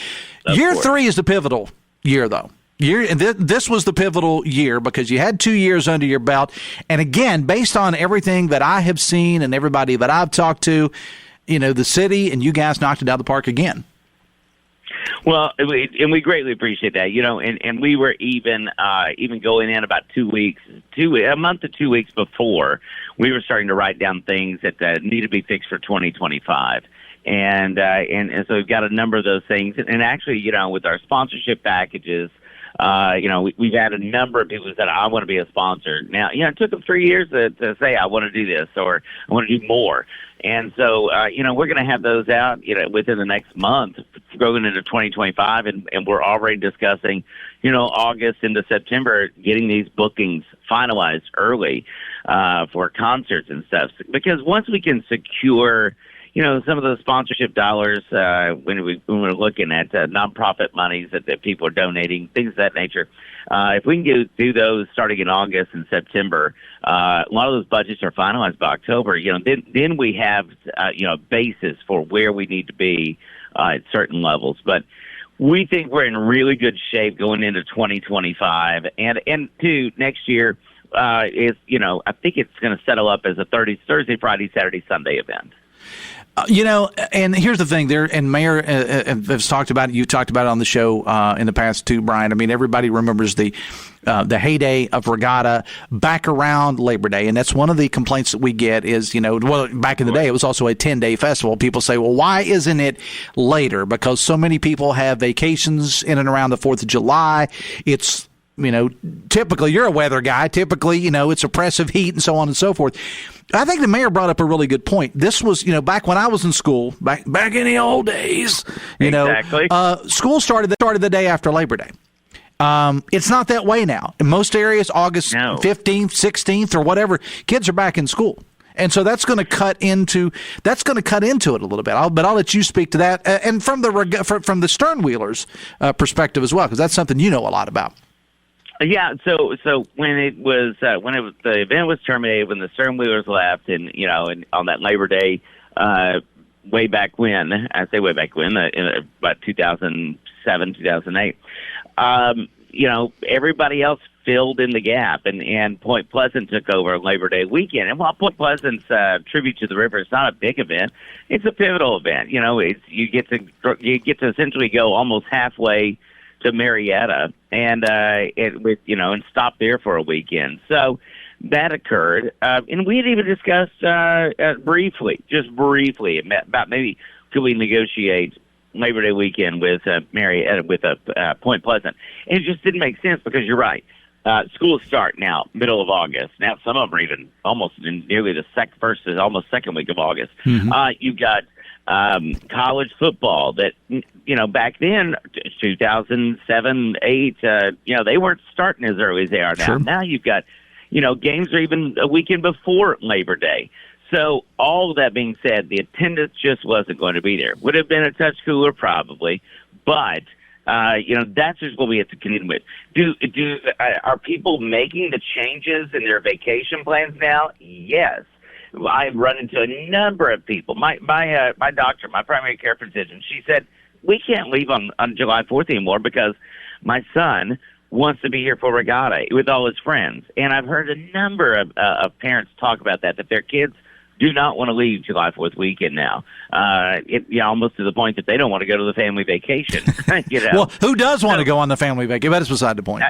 Speaker 5: Year three is the pivotal year, though. This was the pivotal year because you had 2 years under your belt. And again, based on everything that I have seen and everybody that I've talked to, the city and you guys knocked it out of the park again.
Speaker 17: Well, and we greatly appreciate that, and we were even going in about 2 weeks, a month to 2 weeks before, we were starting to write down things that need to be fixed for 2025. And so we've got a number of those things. And actually, with our sponsorship packages, we've had a number of people who said, I want to be a sponsor. Now, it took them 3 years to say, I want to do this or I want to do more. And so, we're going to have those out, within the next month going into 2025. And we're already discussing, August into September, getting these bookings finalized early for concerts and stuff. Because once we can secure some of those sponsorship dollars when we're looking at nonprofit monies that people are donating, things of that nature. If we can do those starting in August and September, a lot of those budgets are finalized by October. Then we have a basis for where we need to be at certain levels. But we think we're in really good shape going into 2025, and to next year is I think it's going to settle up as a Thursday, Friday, Saturday, Sunday event.
Speaker 5: And here's the thing there, and Mayor has talked about it. You talked about it on the show in the past too, Bryan. I mean, everybody remembers the the heyday of Regatta back around Labor Day. And that's one of the complaints that we get is, well, back in the day, it was also a 10-day festival. People say, well, why isn't it later? Because so many people have vacations in and around the 4th of July. It's, typically you're a weather guy. Typically, it's oppressive heat and so on and so forth. I think the mayor brought up a really good point. This was, back when I was in school, back in the old days,
Speaker 17: exactly.
Speaker 5: School started the day after Labor Day. It's not that way now. In most areas, August 15th, 16th, or whatever, kids are back in school. And so that's going to cut into it a little bit. But I'll let you speak to that, and from the Sternwheelers' perspective as well, because that's something you know a lot about.
Speaker 17: Yeah, so when the event was terminated, when the Sternwheelers left, and on that Labor Day, way back when, I say way back when, in about 2007, 2008, everybody else filled in the gap, and Point Pleasant took over Labor Day weekend. And while Point Pleasant's tribute to the river is not a big event, it's a pivotal event. You get to essentially go almost halfway to Marietta and stop there for a weekend. So that occurred, and we had even discussed briefly about maybe could we negotiate Labor Day weekend with Marietta, with Point Pleasant. And it just didn't make sense because you're right. Schools start now, middle of August. Now some of them are even almost in nearly the first to almost second week of August. Mm-hmm. You've got college football that, back then, 2007, 8, they weren't starting as early as they are now. Sure. Now you've got, games are even a weekend before Labor Day. So all of that being said, the attendance just wasn't going to be there. Would have been a touch cooler probably, but that's just what we have to contend with. Are people making the changes in their vacation plans now? Yes. I've run into a number of people. My doctor, my primary care physician, she said, we can't leave on July 4th anymore because my son wants to be here for Regatta with all his friends. And I've heard a number of parents talk about that their kids do not want to leave July 4th weekend now. Almost to the point that they don't want to go to the family vacation.
Speaker 5: Well, who does want to go on the family vacation? That's beside the point.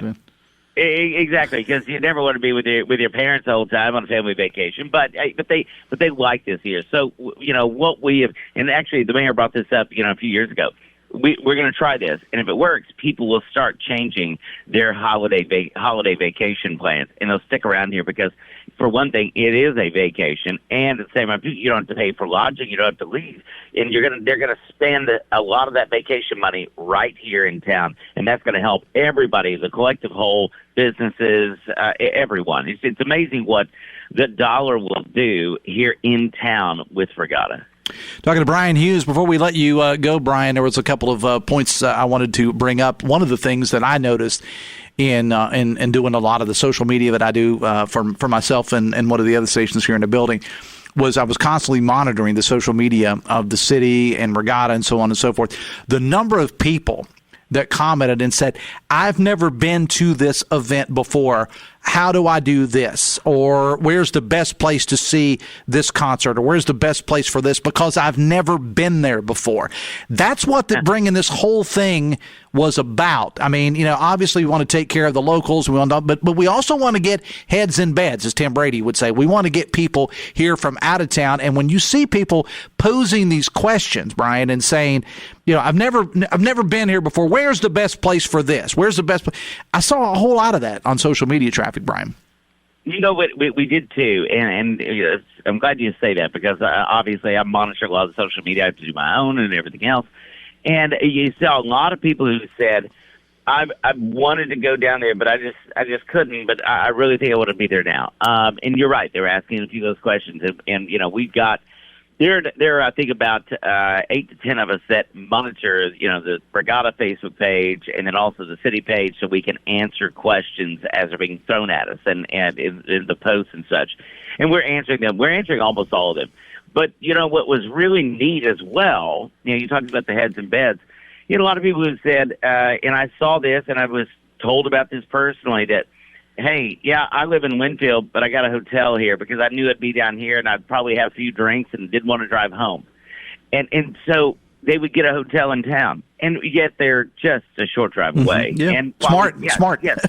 Speaker 17: Exactly, because you never want to be with your parents the whole time on a family vacation. But they like this year. So what we have, and actually the mayor brought this up a few years ago. We're going to try this, and if it works, people will start changing their holiday vacation plans, and they'll stick around here because, for one thing, it is a vacation, and at the same time, you don't have to pay for lodging, you don't have to leave, and they're going to spend a lot of that vacation money right here in town, and that's going to help everybody, the collective whole, businesses, everyone. It's amazing what the dollar will do here in town with Regatta.
Speaker 5: Talking to Bryan Hughes. Before we let you go, Bryan, there was a couple of points I wanted to bring up. One of the things that I noticed in doing a lot of the social media that I do for myself and one of the other stations here in the building was I was constantly monitoring the social media of the city and Regatta and so on and so forth. The number of people that commented and said, I've never been to this event before. How do I do this? Or where's the best place to see this concert? Or where's the best place for this? Because I've never been there before. That's what bringing this whole thing was about. I mean, obviously we want to take care of the locals, but we also want to get heads in beds, as Tim Brady would say. We want to get people here from out of town. And when you see people posing these questions, Bryan, and saying, I've never been here before. Where's the best place for this? Where's the best place? I saw a whole lot of that on social media traffic, Bryan.
Speaker 17: We did too, and I'm glad you say that because obviously I monitor a lot of the social media. I have to do my own and everything else. And you saw a lot of people who said, I wanted to go down there, but I just couldn't. But I really think I want to be there now. And you're right; they were asking a few of those questions, and we've got there are I think about 8 to 10 of us that monitor the Regatta Facebook page and then also the city page, so we can answer questions as they're being thrown at us and in the posts and such. And we're answering them. We're answering almost all of them. But, what was really neat as well, you talked about the heads and beds. You had a lot of people who said, and I saw this and I was told about this personally, that, hey, yeah, I live in Winfield, but I got a hotel here because I knew I'd be down here and I'd probably have a few drinks and didn't want to drive home. And so they would get a hotel in town, and yet they're just a short drive away.
Speaker 5: Yeah.
Speaker 17: And
Speaker 5: smart.
Speaker 17: Yes.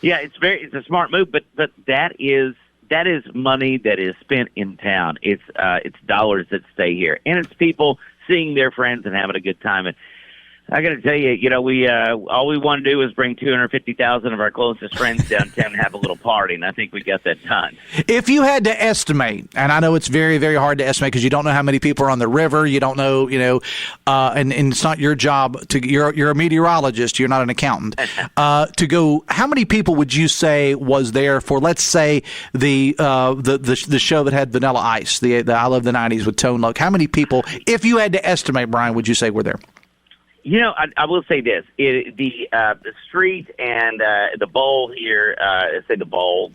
Speaker 17: Yeah, it's a smart move, but that is money that is spent in town. It's dollars that stay here, and it's people seeing their friends and having a good time. And I got to tell you, we all we want to do is bring 250,000 of our closest friends downtown and have a little party, and I think we got that done.
Speaker 5: If you had to estimate, and I know it's very, very hard to estimate because you don't know how many people are on the river, you don't know, and it's not your job you're a meteorologist, you're not an accountant, to go. How many people would you say was there for, let's say, the show that had Vanilla Ice, the I Love the 90s with Tone Loc? How many people, if you had to estimate, Brian, would you say were there?
Speaker 17: I will say this: the street and the bowl here, the bowl,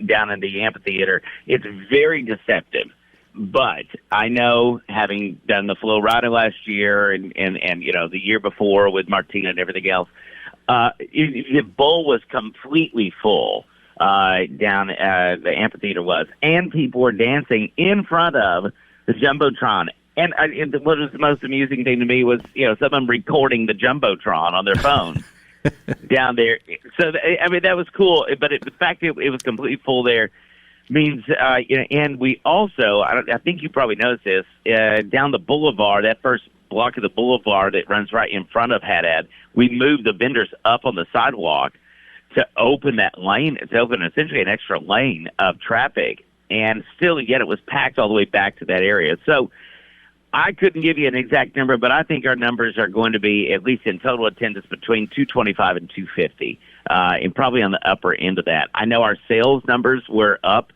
Speaker 17: down in the amphitheater, it's very deceptive. But I know, having done the Flow Rider last year and the year before with Martina and everything else, the bowl was completely full. Down the amphitheater was, and people were dancing in front of the Jumbotron. And what was the most amusing thing to me was, someone recording the Jumbotron on their phone down there. So, that was cool. But the fact that it was completely full there means, and we also, I think you probably noticed this, down the boulevard, that first block of the boulevard that runs right in front of Haddad, we moved the vendors up on the sidewalk to open that lane. It's open essentially an extra lane of traffic. And still, yet it was packed all the way back to that area. So, I couldn't give you an exact number, but I think our numbers are going to be, at least in total attendance, between 225 and 250, and probably on the upper end of that. I know our sales numbers were up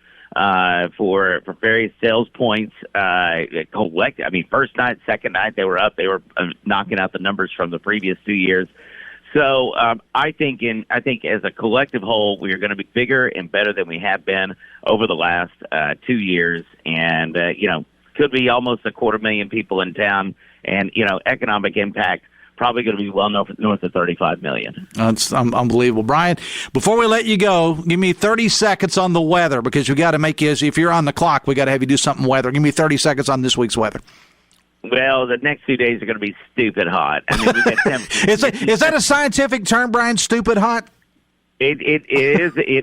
Speaker 17: for various sales points. First night, second night, they were up. They were knocking out the numbers from the previous 2 years. So I think as a collective whole, we are going to be bigger and better than we have been over the last 2 years, and could be almost 250,000 people in town, and economic impact probably going to be well north of 35 million.
Speaker 5: That's unbelievable. Brian, before we let you go, give me 30 seconds on the weather, because we got to make you, if you're on the clock, we got to have you do something weather. Give me 30 seconds on this week's weather.
Speaker 17: Well, the next 2 days are going to be stupid hot. I mean, we got temperatures.
Speaker 5: Is that a scientific term, Brian? Stupid hot?
Speaker 17: It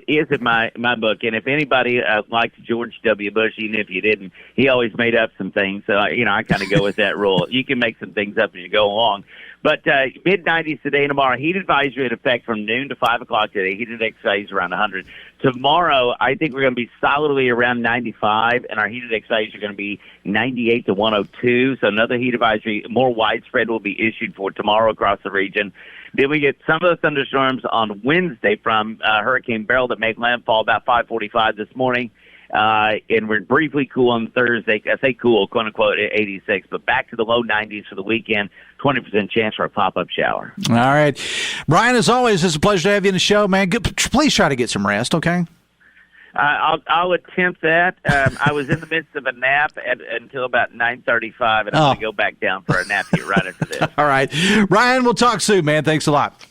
Speaker 17: is in my book, and if anybody liked George W. Bush, even if you didn't, he always made up some things. So I kind of go with that rule. You can make some things up as you go along. But mid-90s today and tomorrow. Heat advisory in effect from noon to 5 o'clock today. Heat index values around 100. Tomorrow, I think we're going to be solidly around 95, and our heat index values are going to be 98 to 102. So another heat advisory, more widespread, will be issued for tomorrow across the region. Then we get some of the thunderstorms on Wednesday from Hurricane Beryl that made landfall about 5:45 this morning. And we're briefly cool on Thursday. I say cool, quote unquote, at 86, but back to the low 90s for the weekend. 20% chance for a pop-up shower.
Speaker 5: All right. Brian, as always, it's a pleasure to have you in the show, man. Please try to get some rest, okay?
Speaker 17: I'll attempt that. I was in the midst of a nap until about 9:35, and I'm going to go back down for a nap here right after this.
Speaker 5: All right. Brian, we'll talk soon, man. Thanks a lot.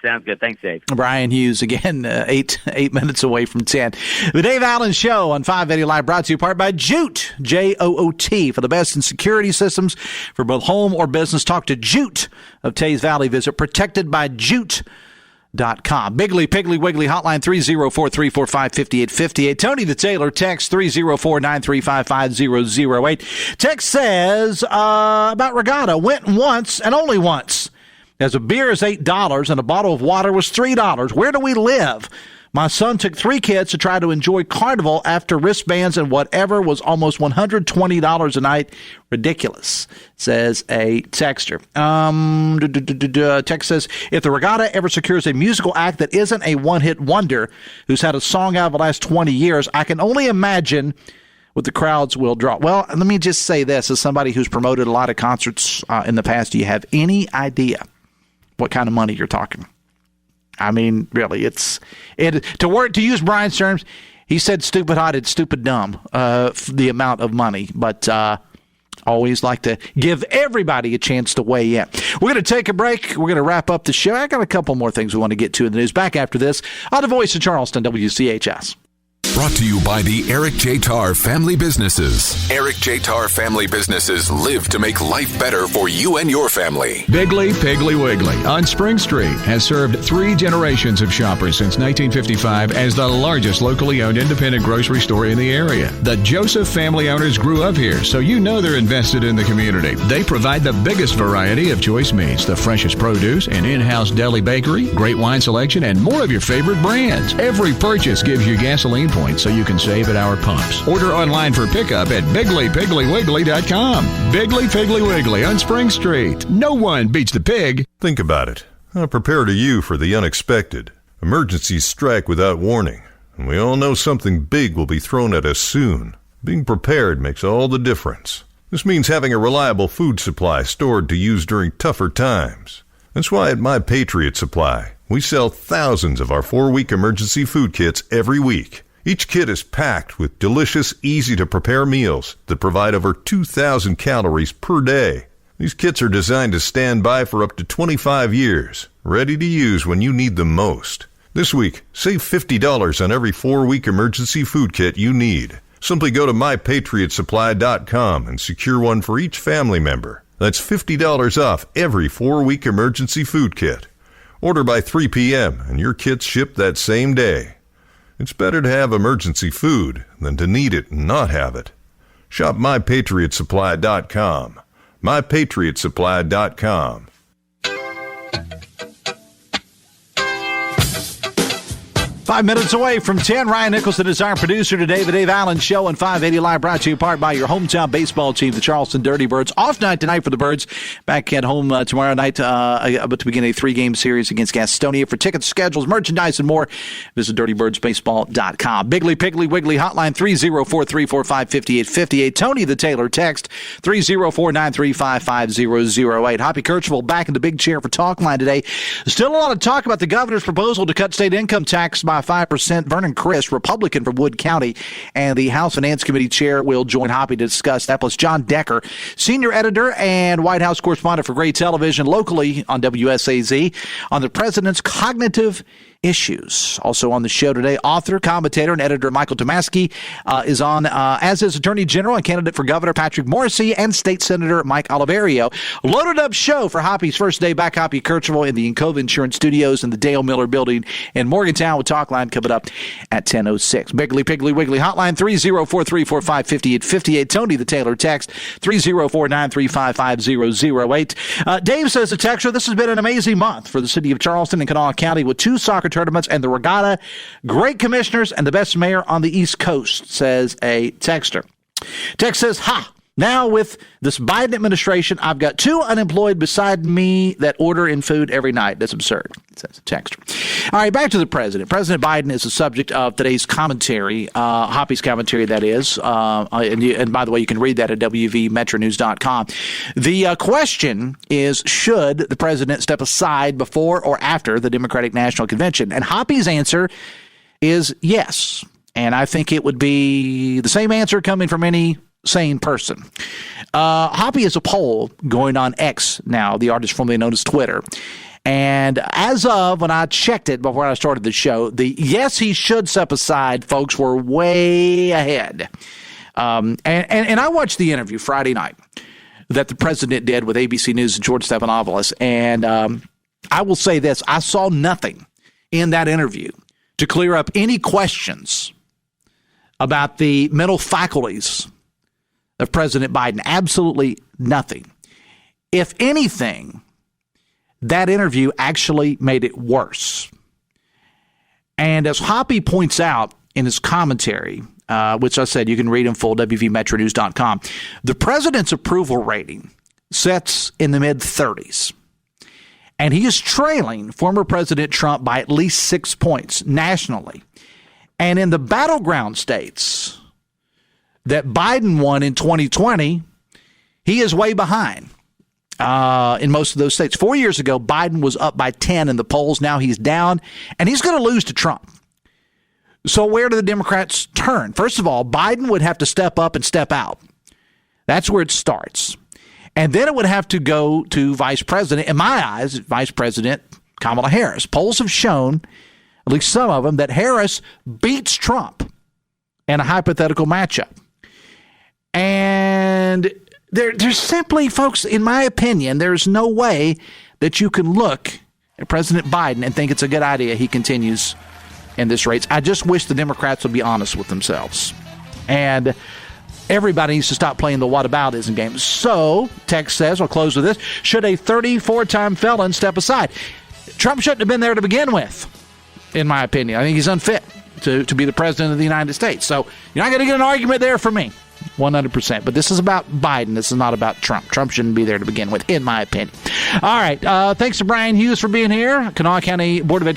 Speaker 17: Sounds good. Thanks, Dave.
Speaker 5: Brian Hughes, again, 8 minutes away from 10. The Dave Allen Show on 580 Live, brought to you in part by Jute, J-O-O-T, for the best in security systems for both home or business. Talk to Jute of Tays Valley. Visit protectedbyjute.com. Biggly, Piggly, Wiggly, hotline 304-345-5858. Tony the Tailor, text 304-935-5008. Text says about Regatta, went once and only once. As a beer is $8 and a bottle of water was $3. Where do we live? My son took 3 kids to try to enjoy Carnival after wristbands and whatever was almost $120 a night. Ridiculous, says a texter. Text says, if the Regatta ever secures a musical act that isn't a one-hit wonder who's had a song out of the last 20 years, I can only imagine what the crowds will draw. Well, let me just say this. As somebody who's promoted a lot of concerts in the past, do you have any idea what kind of money you're talking? I mean, really, to use Brian's terms, he said stupid hot, it's stupid dumb, the amount of money. But always like to give everybody a chance to weigh in. We're going to take a break. We're going to wrap up the show. I got a couple more things we want to get to in the news. Back after this on the Voice of Charleston, WCHS.
Speaker 2: Brought to you by the Eric J. Tarr Family Businesses. Eric J. Tarr Family Businesses live to make life better for you and your family.
Speaker 18: Bigley Piggly Wiggly on Spring Street has served 3 generations of shoppers since 1955 as the largest locally owned independent grocery store in the area. The Joseph family owners grew up here, so you know they're invested in the community. They provide the biggest variety of choice meats, the freshest produce, an in-house deli bakery, great wine selection, and more of your favorite brands. Every purchase gives you gasoline points so you can save at our pumps. Order online for pickup at BigleyPigglyWiggly.com. Bigley Piggly Wiggly on Spring Street. No one beats the pig.
Speaker 19: Think about it. How prepared are you for the unexpected? Emergencies strike without warning, and we all know something big will be thrown at us soon. Being prepared makes all the difference. This means having a reliable food supply stored to use during tougher times. That's why at My Patriot Supply, we sell thousands of our 4-week emergency food kits every week. Each kit is packed with delicious, easy-to-prepare meals that provide over 2,000 calories per day. These kits are designed to stand by for up to 25 years, ready to use when you need them most. This week, save $50 on every 4-week emergency food kit you need. Simply go to MyPatriotSupply.com and secure one for each family member. That's $50 off every 4-week emergency food kit. Order by 3 p.m. and your kit's shipped that same day. It's better to have emergency food than to need it and not have it. Shop MyPatriotSupply.com. MyPatriotSupply.com.
Speaker 5: 5 minutes away from 10. Ryan Nicholson is our producer today. The Dave Allen Show on 580 Live, brought to you in part by your hometown baseball team, the Charleston Dirty Birds. Off night tonight for the Birds. Back at home tomorrow night to begin a 3-game series against Gastonia. For tickets, schedules, merchandise, and more, visit dirtybirdsbaseball.com. Bigley Piggly Wiggly hotline 304-345-5858. Tony the Taylor text 304-935-5008. Hoppy Kirchville back in the big chair for Talk Line today. Still a lot of talk about the governor's proposal to cut state income tax by 5%. Vernon Criss, Republican from Wood County, and the House Finance Committee chair will join Hoppy to discuss that. Plus John Decker, senior editor and White House correspondent for Gray Television, locally on WSAZ, on the president's cognitive issues. Also on the show today, author, commentator, and editor Michael Tomasky is on, as is Attorney General and candidate for Governor Patrick Morrisey and State Senator Mike Oliverio. Loaded up show for Hoppy's first day back. Hoppy Kirchville in the Encova Insurance Studios in the Dale Miller Building in Morgantown with Talk Line coming up at 10:06. Bigley Piggly Wiggly hotline 304-345-5858. Tony the Taylor text 304-935-5008. Dave says, the texter, this has been an amazing month for the city of Charleston and Kanawha County with 2 soccer tournaments and the Regatta. Great commissioners and the best mayor on the East Coast, says a texter. Text says, ha! Now with this Biden administration, I've got 2 unemployed beside me that order in food every night. That's absurd, says a texter. All right, back to the president. President Biden is the subject of today's commentary, Hoppy's commentary, that is. And by the way, you can read that at WVMetroNews.com. The question is, should the president step aside before or after the Democratic National Convention? And Hoppy's answer is yes. And I think it would be the same answer coming from any sane person. Hoppy is a poll going on X now, the artist formerly known as Twitter. And as of when I checked it before I started the show, the yes, he should step aside folks were way ahead. And I watched the interview Friday night that the president did with ABC News and George Stephanopoulos. And I will say this, I saw nothing in that interview to clear up any questions about the mental faculties of President Biden. Absolutely nothing. If anything, that interview actually made it worse. And as Hoppy points out in his commentary, which I said you can read in full, WVMetroNews.com, the president's approval rating sets in the mid-30s. And he is trailing former President Trump by at least 6 points nationally. And in the battleground states that Biden won in 2020, he is way behind in most of those states. 4 years ago, Biden was up by 10 in the polls. Now he's down, and he's going to lose to Trump. So where do the Democrats turn? First of all, Biden would have to step up and step out. That's where it starts. And then it would have to go to Vice President, in my eyes, Vice President Kamala Harris. Polls have shown, at least some of them, that Harris beats Trump and a hypothetical matchup. And there's simply, folks, in my opinion, there's no way that you can look at President Biden and think it's a good idea he continues in this race. I just wish the Democrats would be honest with themselves. And everybody needs to stop playing the whataboutism game. So, text says, I'll close with this, should a 34-time felon step aside? Trump shouldn't have been there to begin with, in my opinion. I think he's unfit to be the president of the United States. So, you're not going to get an argument there from me, 100%. But this is about Biden. This is not about Trump. Trump shouldn't be there to begin with, in my opinion. All right. Thanks to Bryan Hughes for being here, Kanawha County Board of Education.